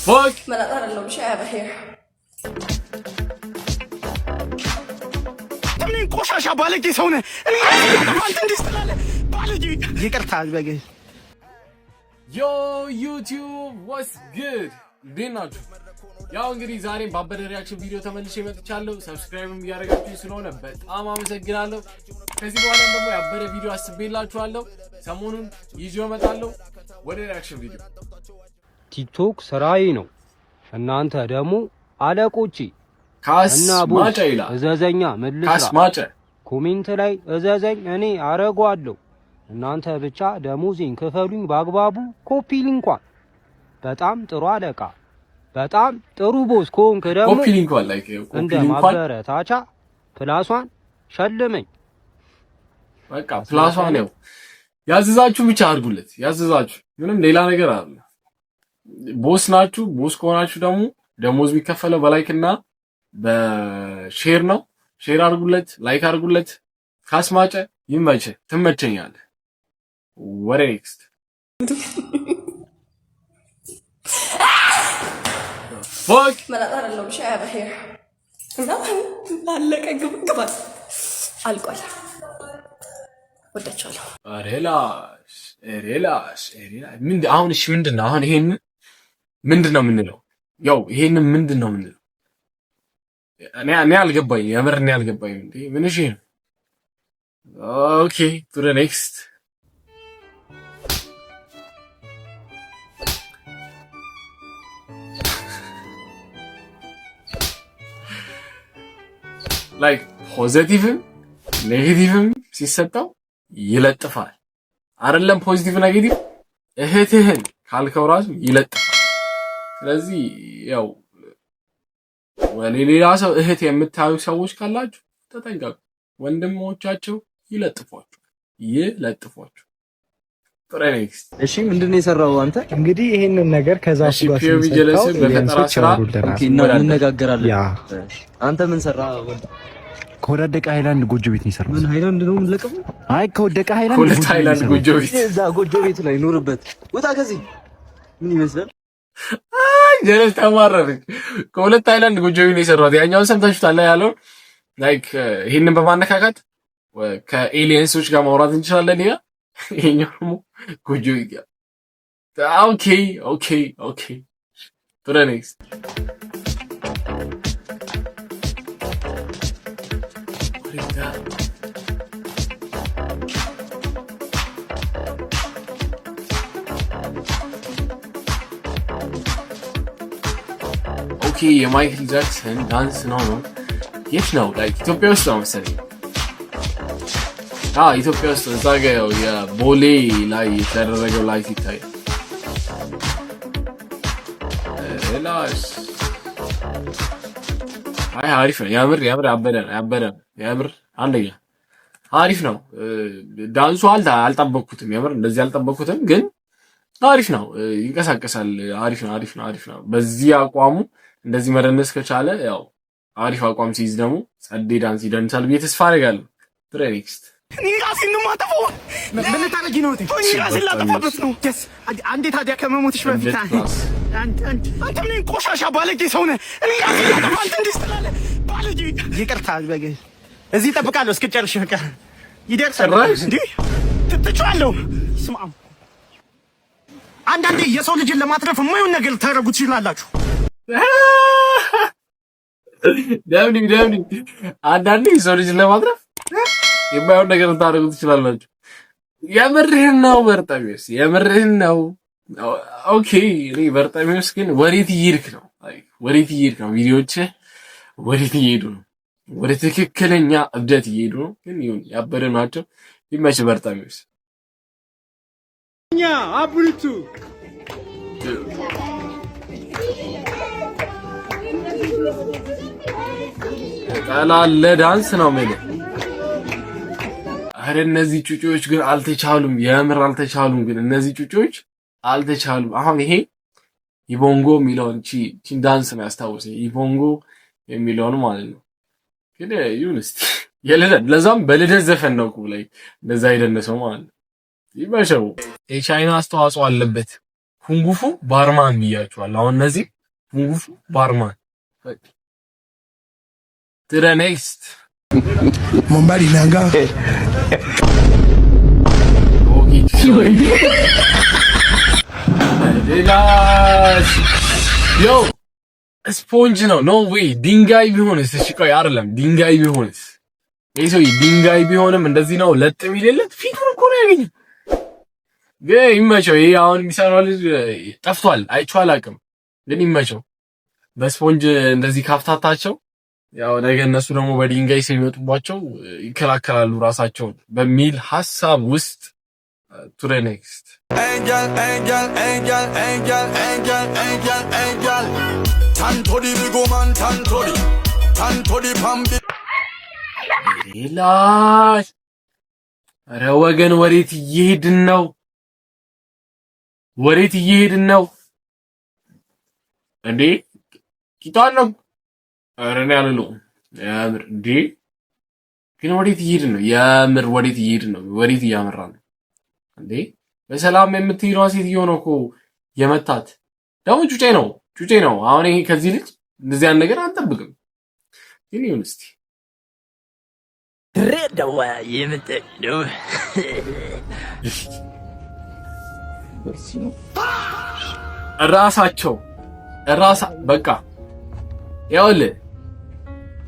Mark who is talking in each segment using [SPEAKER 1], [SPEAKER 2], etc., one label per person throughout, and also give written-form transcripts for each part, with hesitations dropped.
[SPEAKER 1] fuck?
[SPEAKER 2] ملأ አይደለም ሻባ here
[SPEAKER 3] ተምን ቆሻሻ ባለጌ ሰው ነህ እኔ አንተ እንዲስተላለ ባለጌ ይቅርታ በጌ
[SPEAKER 1] Yo YouTube, what's good? እንዴናችሁ? ያው እንግዲህ ዛሬም ባበደ ሪአክሽን ቪዲዮ ተመልሼ መጥቻለሁ። ሰብስክራይብም እያደረጋችሁ ስለሆነ በጣም አመሰግናለሁ። ከዚህ በኋላ ደግሞ ያበደ ቪዲዮ አስቤላችኋለሁ። ሰሞኑን ይዤው እመጣለሁ። ወደ ሪአክሽን ቪዲዮ።
[SPEAKER 4] ቲክቶክ ስራዬ ነው። እናንተ ደግሞ አለቆቼ
[SPEAKER 1] ካስማጨ ይላል።
[SPEAKER 4] እዘዘኛ መልስ
[SPEAKER 1] ካስማጨ
[SPEAKER 4] ኮሜንት ላይ እዘዘኝ፣ እኔ አረጋለሁ። እናንተ ብቻ ደሞዜን ክፈሉኝ በአግባቡ። ኮፒ ሊንኳን በጣም ጥሩ አለቃ፣ በጣም ጥሩ ቦስ ኮንክ ደግሞ
[SPEAKER 1] ኮፒ ሊንኳን ላይ
[SPEAKER 4] እንደ ማበረታቻ ፕላሷን ሸልመኝ።
[SPEAKER 1] በቃ ፕላሷን ነው ያዘዛችሁ፣ ብቻ አድርጉለት። ያዘዛችሁ ምንም ሌላ ነገር አለ። ቦስ ናችሁ። ቦስ ከሆናችሁ ደግሞ ደሞዝ የሚከፈለው በላይክ እና በሼር ነው። ሼር አድርጉለት፣ ላይክ አድርጉለት። ካስማጨ ይመቸ፣ ትመቸኛለህ። ወደ ኔክስት ፎክ
[SPEAKER 2] መላጣ አይደለም ሻባ here እና አለቀ ግብግባት አልቋል። ወዳቻለሁ።
[SPEAKER 1] ሬላስ ምን አሁን? እሺ ምንድነው አሁን? ይሄን ምንድነው የምንለው? ያው ይሄን ምንድነው የምንለው? እኔ አልገባኝ፣ የምር እኔ አልገባኝ። እንዴ ምን? እሺ ኦኬ ቱ ዘ ኔክስት ላይክ ፖዚቲቭም ኔጌቲቭም ሲሰጠው ይለጥፋል። አይደለም ፖዚቲቭ ኔጌቲቭ እህትህን ካልከው ራሱ ይለጥፋል። ስለዚህ ያው ወለሌላ ሰው እህት የምታዩ ሰዎች ካላችሁ ተጠንቀቁ። ወንድሞቻቸው ይለጥፏችሁ። ፕሬኔክስ
[SPEAKER 5] እሺ ምንድነው የሰራው አንተ?
[SPEAKER 3] እንግዲህ ይሄንን ነገር ከዛ
[SPEAKER 1] ጋር ሲሰጣው በፈጠራ ስራ
[SPEAKER 5] እንነጋገራለን። አንተ ምን ሰራ?
[SPEAKER 3] ከወደቀ ሃይላንድ ጎጆ ቤት ነው የሰራው።
[SPEAKER 5] ምን ሃይላንድ ነው የምንለቀው?
[SPEAKER 3] አይ ከወደቀ ሃይላንድ
[SPEAKER 1] ጎጆ ቤት
[SPEAKER 5] እዛ ጎጆ ቤት ላይ ኑርበት። ወጣ ከዚህ ምን ይመስላል?
[SPEAKER 1] ጀለስ ተማረረች። ከሁለት ሃይላንድ ጎጆ ቤት ነው የሰራው። ያኛውን ሰምታችሁታል ያለው ላይክ ይሄንን በማነካካት ከኤሊየንሶች ጋር ማውራት እንችላለን። ይሄኛው ደግሞ ጎጆ ቤት ጋር ኦኬ ፕሬኔክስ ኦኬ የማይክል ጃክሰን ዳንስ ነው። የት ነው? ላይክ ኢትዮጵያ ውስጥ ነው መሰለኝ። ኢትዮጵያ ውስጥ እዛ ጋር ያው የቦሌ ላይ የተደረገው ላይ ሲታይ ላስ አሪፍ ነው። ያምር ያበደ አንደኛ አሪፍ ነው ዳንሱ። አልጠበቅኩትም፣ ያምር እንደዚህ አልጠበቅኩትም፣ ግን አሪፍ ነው። ይንቀሳቀሳል። አሪፍ ነው። በዚህ አቋሙ እንደዚህ መደነስ ከቻለ ያው አሪፍ አቋም ሲይዝ ደግሞ ጸዴ ዳንስ ይደንሳል ብዬ ተስፋ አደርጋለሁ። ኔክስት
[SPEAKER 3] ራሴን ነው የማጠፋው። ምን ታረጊ ነው? ራሴን ላጠፋበት ነው። አንዴ ታዲያ ከመሞትሽ በፊት አንተ ምን ቆሻሻ ባለጌ ሰው ነህ። እኔ ራሴን ላጠፋ አንተ እንዲስተላለ ባለጌ። ይቅርታ በጌ እዚህ እጠብቃለሁ እስክጨርሽ። በቃ ይደርሳል እንዴ? ትችላለሁ። ስማ አንዳንዴ የሰው ልጅን ለማትረፍ የማይሆን ነገር ታረጉ ትችላላችሁ።
[SPEAKER 1] ደምኒ አንዳንዴ የሰው ልጅን ለማትረፍ የማይሆን ነገር ታረጉ ትችላላችሁ። የምርህን ነው በርጣሚውስ? የምርህን ነው? ኦኬ እኔ በርጣሚውስ ግን ወዴት እየሄድክ ነው? ቪዲዮዎች ወዴት እየሄዱ ነው? ወደ ትክክለኛ እብደት እየሄዱ ነው። ግን ይሁን ያበደ ናቸው። ይመች በርጣሚውስ።
[SPEAKER 3] እኛ አብሩቱ
[SPEAKER 1] ቀላለ ዳንስ ነው ማለት። አረ እነዚህ ጩጮች ግን አልተቻሉም። የምር አልተቻሉም። ግን እነዚህ ጩጮች አልተቻሉም። አሁን ይሄ ኢቦንጎ የሚለውን ቺን ዳንስ ነው ያስታወሰኝ። ኢቦንጎ የሚለውን ማለት ነው። ግን ዩኒስቲ የልደት ለዛም በልደት ዘፈን ነው እኮ ላይ እንደዛ የደነሰው ማለት ነው። ይመሸው የቻይና አስተዋጽኦ አለበት። ኩንጉፉ ባርማን ብያችኋል። አሁን እነዚህ ባርማን to the next
[SPEAKER 6] Mombari nanga
[SPEAKER 1] yo ስፖንጅ ነው ኖ ዌይ ድንጋይ ቢሆንስ እሺ ቆይ አይደለም ድንጋይ ቢሆንስ ይሄ ድንጋይ ቢሆንም እንደዚህ ነው ለጥ የሚልለት ፊቱን እኮ ነው ያገኘው ግን ይመቸው ይሄ አሁን የሚሰራው ልጅ ጠፍቷል አይቼው አላውቅም ግን ይመቸው በስፖንጅ እንደዚህ ካፍታታቸው ያው ነገ እነሱ ደግሞ በድንጋይ ሲመጡባቸው ይከላከላሉ ራሳቸውን በሚል ሐሳብ ውስጥ to the next angel Tantodi bigo man tantodi pambi ይላል ኧረ ወገን ወዴት እየሄድን ነው እንዴ ቂጣን ነው ኧረ እኔ አልለውም ያምር እንዴ ግን ወዴት እየሄድን ነው ያምር ወዴት እየሄድን ነው ወዴት እያመራን ነው እንዴ በሰላም የምትሄደው ሴትዮ ነው እኮ የመታት ደግሞ ጩጬ ነው አሁን ይሄ ከዚህ ልጅ እንደዚህ ያን ነገር አንጠብቅም ግን ይሁን እስቲ
[SPEAKER 7] ድሬዳዋ የምትሄደው
[SPEAKER 1] ራሳቸው በቃ ይኸውልህ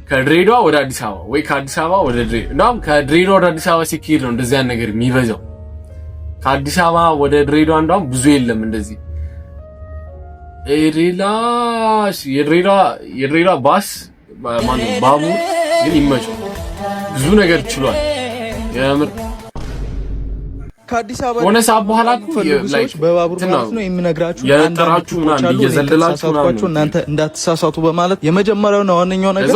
[SPEAKER 1] ከድሬዳዋ ወደ አዲስ አበባ ወይ ከአዲስ አበባ ወደ ድሬዳዋ ከድሬዳዋ ወደ አዲስ አበባ ሲኬድ ነው እንደዚህ ያን ነገር የሚበዛው ከአዲስ አበባ ወደ ድሬዳዋ እንደውም ብዙ የለም እንደዚህ የድሬዳዋ ባስ ማን ባቡር ግን ይመቸው ብዙ ነገር ችሏል የምር
[SPEAKER 5] ከአዲስ አበባ
[SPEAKER 1] ሆነ ሰዓት በኋላ
[SPEAKER 5] ላይክ በባቡር ማለት ነው የምነግራችሁ
[SPEAKER 1] የጠራችሁ ምናምን እየዘለላችሁ ምናምን
[SPEAKER 5] እናንተ እንዳትሳሳቱ በማለት የመጀመሪያው ነው ዋነኛው ነገር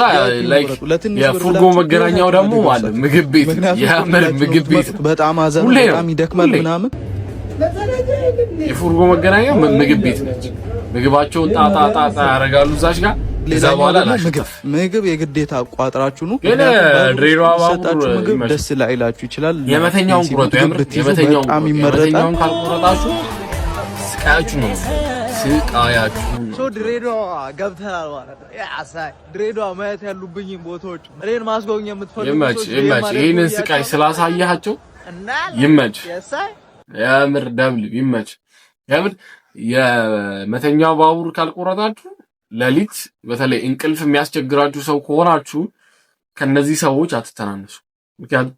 [SPEAKER 1] የፉርጎ መገናኛው ደግሞ ማለት ምግብ ቤት የምር ምግብ ቤት
[SPEAKER 5] በጣም አዘን በጣም ይደክማል ምናምን
[SPEAKER 1] የፉርጎ መገናኛው ምግብ ቤት ነች ምግባቸውን ጣጣ ያደርጋሉ እዛች ጋር ለዛ በኋላ
[SPEAKER 5] ምግብ የግዴታ ቋጥራችሁ ነው
[SPEAKER 1] ድሬዳዋ ባቡር
[SPEAKER 5] ምግብ ደስ ላይላችሁ ይችላል
[SPEAKER 1] የመተኛውን ቁረጡ የምር የመተኛውን ካልቆረጣችሁ ስቃያችሁ ነው
[SPEAKER 5] ድሬዳዋ ገብተናል ማለት ነው ያሳይ ድሬዳዋ ማየት ያሉብኝ ቦታዎች እኔን ማስጎብኘት የምትፈልጉ
[SPEAKER 1] ይመች ይሄንን ስቃይ ስላሳያቸው ይመች የምር ደብል ይመች የምር የመተኛው ባቡር ካልቆረጣችሁ ለሊት በተለይ እንቅልፍ የሚያስቸግራችሁ ሰው ከሆናችሁ ከነዚህ ሰዎች አትተናነሱ ምክንያቱም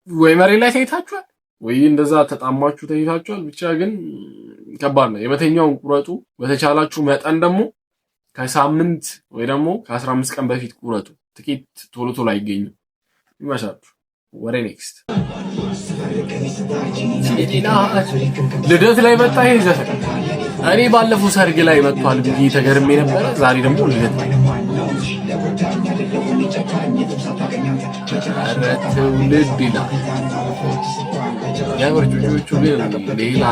[SPEAKER 1] ወይ መሬት ላይ ተይታችኋል ወይ እንደዛ ተጣማችሁ ተይታችኋል ብቻ ግን ከባድ ነው የመተኛውን ቁረጡ በተቻላችሁ መጠን ደግሞ ከሳምንት ወይ ደግሞ ከ15 ቀን በፊት ቁረጡ ትኬት ቶሎ አይገኝም ይመሻችሁ ወሬ ኔክስት ልደት ላይ መጣ ይሄ ዘፈን እኔ ባለፈው ሰርግ ላይ መጥቷል ብዬ ተገርሜ ነበር ዛሬ ደግሞ ልደት ላይ ትውልድ ይላል የምር ጁጆቹ ግን ሌላ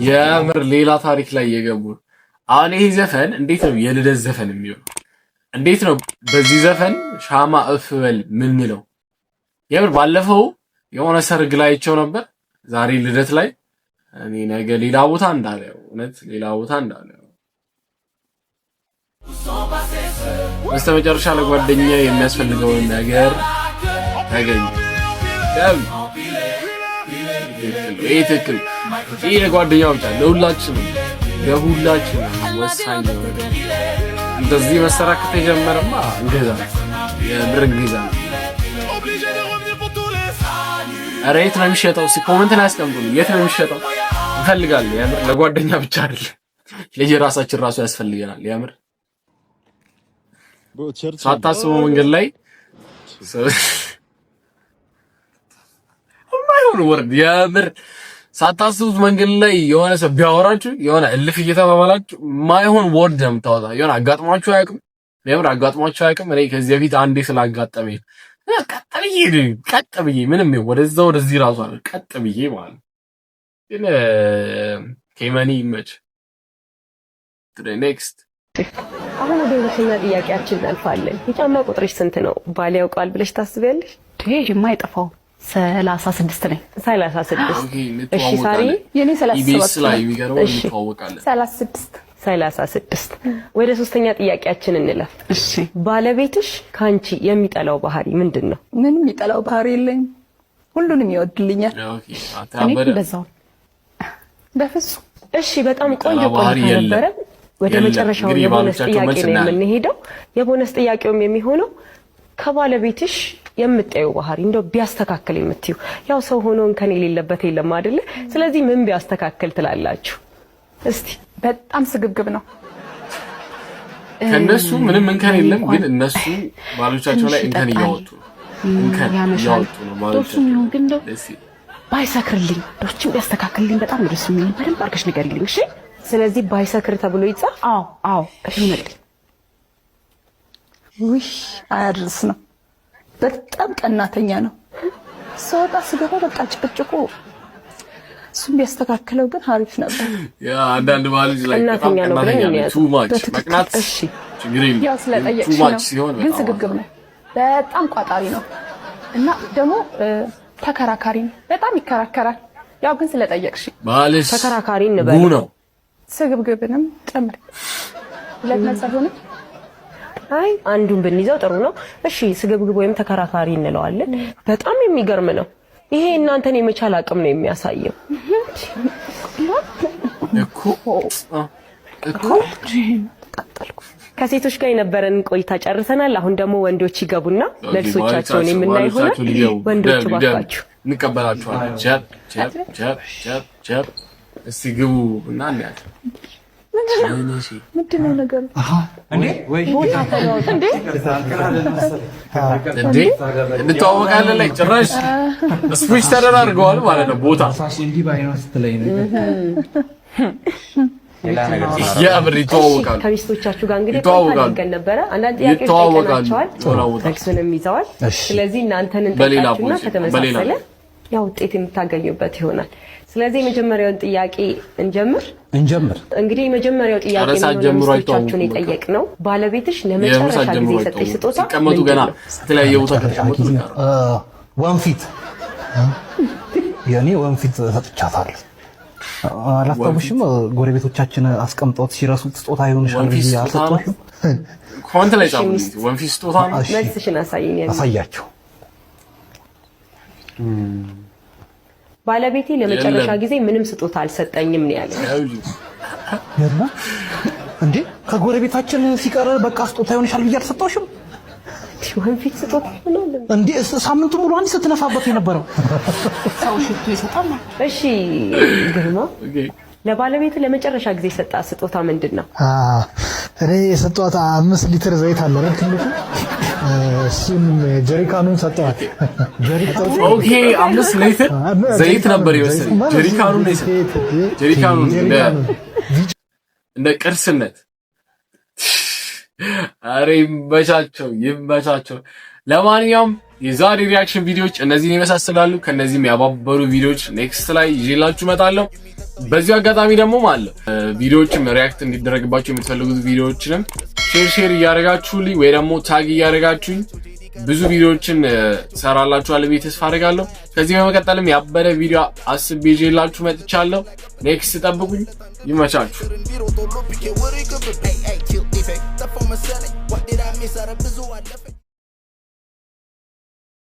[SPEAKER 1] የምር ሌላ ታሪክ ላይ የገቡ አሁን ይሄ ዘፈን እንዴት ነው የልደት ዘፈን የሚሆነው እንዴት ነው በዚህ ዘፈን ሻማ እፍበል ምን ነው የምር ባለፈው የሆነ ሰርግ ላይ አይቼው ነበር ዛሬ ልደት ላይ እኔ ነገ ሌላ ቦታ እንዳለ እውነት ሌላ ቦታ እንዳለ በስተመጨረሻ ለጓደኛ የሚያስፈልገውን ነገር ታገኝ ይሄ ትክክል ይሄ ለጓደኛው ብቻ ለሁላችንም ወሳኝ ነው እንደዚህ መሰራት ከተጀመረማ እንገዛ የብር እንገዛ ኧረ የት ነው የሚሸጠው ኮሜንት ላይ አስቀምጡልኝ የት ነው የሚሸጠው እንፈልጋለን የምር ለጓደኛ ብቻ አይደለም ለየራሳችን ራሱ ያስፈልገናል የምር ሳታስበው መንገድ ላይ የማይሆን ወርድ የምር ሳታስቡት መንገድ ላይ የሆነ ሰው ቢያወራችሁ የሆነ እልፍ እየተባባላችሁ የማይሆን ወርድ የምታወጣ የሆነ አጋጥሟችሁ አያውቅም የምር አጋጥሟችሁ አያውቅም እኔ ከዚህ በፊት አንዴ ስላጋጠመኝ ቀጥ ብዬ ምንም ወደዚህ ራሱ አለ ቀጥ ብዬ ማለት ግን ከመኒ ይመች ኔክስት
[SPEAKER 8] አሁን ወደ ሁለተኛ ጥያቄያችን እናልፋለን የጫማ ቁጥርሽ ስንት ነው ባል ያውቃል ብለሽ ታስቢያለሽ?
[SPEAKER 9] ይሄ የማይጠፋው
[SPEAKER 8] 36 ነኝ።
[SPEAKER 2] 36
[SPEAKER 8] እሺ ሳሪ
[SPEAKER 2] የኔ
[SPEAKER 1] 37 ላይ
[SPEAKER 8] 36 ወደ ሶስተኛ ጥያቄያችን እንለፍ።
[SPEAKER 2] እሺ
[SPEAKER 8] ባለቤትሽ ካንቺ የሚጠላው ባህሪ ምንድነው?
[SPEAKER 2] ምንም የሚጠላው ባህሪ የለኝ፣ ሁሉንም ይወድልኛል። እኔ እንደዛው በፍጹም።
[SPEAKER 8] እሺ በጣም ቆንጆ ቆይታ ነበረ። ወደ መጨረሻው የቦነስ ጥያቄ ነው የምንሄደው። የቦነስ ጥያቄውም የሚሆነው ከባለቤትሽ የምትጠዩ ባህሪ እንደው ቢያስተካክል የምትዩ፣ ያው ሰው ሆኖ እንከን የሌለበት የለም አይደለ? ስለዚህ ምን ቢያስተካክል ትላላችሁ? እስቲ
[SPEAKER 2] በጣም ስግብግብ ነው።
[SPEAKER 1] ከነሱ ምንም እንከን የለም፣ ግን እነሱ ባሎቻቸው ላይ እንከን እያወጡ ነው። እንከን እያወጡ ነው ባሎቻቸው።
[SPEAKER 8] ነው ግን እንደው ባይሰክርልኝ ዶችን ቢያስተካክልልኝ በጣም ደስ የሚል በደንብ አድርገሽ ንገሪልኝ። እሺ ስለዚህ ባይሰክር ተብሎ ይጻፍ። አዎ እሺ መልክ
[SPEAKER 2] ውይ አያድርስ ነው። በጣም ቀናተኛ ነው። ሰውጣ ስገባ በቃ ጭቅጭቁ እሱም ቢያስተካክለው ግን አሪፍ ነበር።
[SPEAKER 1] ያ አንዳንድ ባልጅ ላይ
[SPEAKER 8] ቀናተኛ ነው ብለን
[SPEAKER 1] ቱ ማች መቅናት።
[SPEAKER 2] እሺ ያው ስለጠየቅሽ ነው። ግን ስግብግብ ነው፣ በጣም ቋጣሪ ነው እና ደግሞ ተከራካሪ ነው። በጣም ይከራከራል። ያው ግን ስለጠየቅሽ
[SPEAKER 1] ባልሽ
[SPEAKER 8] ተከራካሪ እንበል
[SPEAKER 1] ነው።
[SPEAKER 2] ስግብግብንም ጨምር። ሁለት ነጥብ ሆነ።
[SPEAKER 8] አይ አንዱን ብንይዘው ጥሩ ነው። እሺ ስግብግብ ወይም ተከራካሪ እንለዋለን። በጣም የሚገርም ነው። ይሄ እናንተን የመቻል አቅም ነው የሚያሳየው። እኮ ከሴቶች ጋር የነበረን ቆይታ ጨርሰናል። አሁን ደግሞ ወንዶች ይገቡና መልሶቻቸውን የምናይ ይሆናል። ወንዶች ባካችሁ
[SPEAKER 1] እንቀበላችኋለን። ቸር እስቲ ግቡ እና እናያለን።
[SPEAKER 2] ምንድነው ነገሩ?
[SPEAKER 1] እንዴ እንተዋወቃለን ላይ ጭራሽ ስዊች ተደራርገዋል ማለት ነው ቦታ ያብር ይተዋወቃሉ።
[SPEAKER 8] ከሚስቶቻችሁ ጋር እንግዲህ ተዋወቃለን ነበረ። አንዳንድ ጥያቄዎች ጠይቀናቸዋል፣ መልሱንም ይዘዋል። ስለዚህ እናንተን እንጠይቃችሁና ከተመሳሰለ ያው ውጤት የምታገኙበት ይሆናል። ስለዚህ የመጀመሪያውን ጥያቄ እንጀምር። እንግዲህ የመጀመሪያው ጥያቄ ሚስቶቻችሁን የጠየቅነው ባለቤትሽ ለመጨረሻ ጊዜ የሰጠሽ ስጦታ
[SPEAKER 1] ተቀመጡ ገና የተለያየ ቦታ ከተቀመጡ
[SPEAKER 3] ወንፊት የኔ ወንፊት ሰጥቻታለሁ። አላስታውሽም? ጎረቤቶቻችን አስቀምጠውት ሲረሱት ስጦታ ይሆንሻል ብዬ አልሰጠሁሽም?
[SPEAKER 1] ኮሜንት ላይ ጻፉ። ወንፊት ስጦታ ነው።
[SPEAKER 8] መልስሽን አሳይኝ።
[SPEAKER 3] አሳያቸው።
[SPEAKER 8] ባለቤቴ ለመጨረሻ ጊዜ ምንም ስጦታ አልሰጠኝም ነው ያለው።
[SPEAKER 3] ያላ እንዴ ከጎረቤታችን ሲቀር በቃ ስጦታ ይሆንሻል ብዬ አልሰጠሁሽም?
[SPEAKER 8] ወንፊት ስጦታ ነው
[SPEAKER 3] እንዴ? ሳምንቱ ሙሉ አንድ ስትነፋበት የነበረው
[SPEAKER 2] ሰው ሽቶ ይሰጣል።
[SPEAKER 8] እሺ ግርማ፣ ለባለቤት ለመጨረሻ ጊዜ የሰጣ ስጦታ ምንድነው?
[SPEAKER 6] እኔ የሰጧት 5 ሊትር ዘይት አለ አይደል? ትልቁ እሱን ጀሪካኑን ሰጧት።
[SPEAKER 1] ኦኬ 5 ሊትር ዘይት ነበር የወሰደኝ። ጀሪካኑን እንደ ቅርስነት። አሬ ይመቻቸው። ለማንኛውም የዛሬ ሪአክሽን ቪዲዮዎች እነዚህን ይመሳሰላሉ። ከነዚህም ያባበሩ ቪዲዮዎች ኔክስት ላይ ይዤላችሁ እመጣለሁ። በዚህ አጋጣሚ ደግሞ ማለት ቪዲዮዎችም ሪአክት እንዲደረግባችሁ የምትፈልጉት ቪዲዮዎችንም ሼር እያደረጋችሁልኝ ወይ ደግሞ ታግ እያደረጋችሁኝ ብዙ ቪዲዮዎችን ሰራላችኋለሁ ብዬ ተስፋ አደርጋለሁ። ከዚህ በመቀጠልም ያበረ ቪዲዮ አስቤ ይዤላችሁ መጥቻለሁ። ኔክስት ጠብቁኝ። ይመቻችሁ።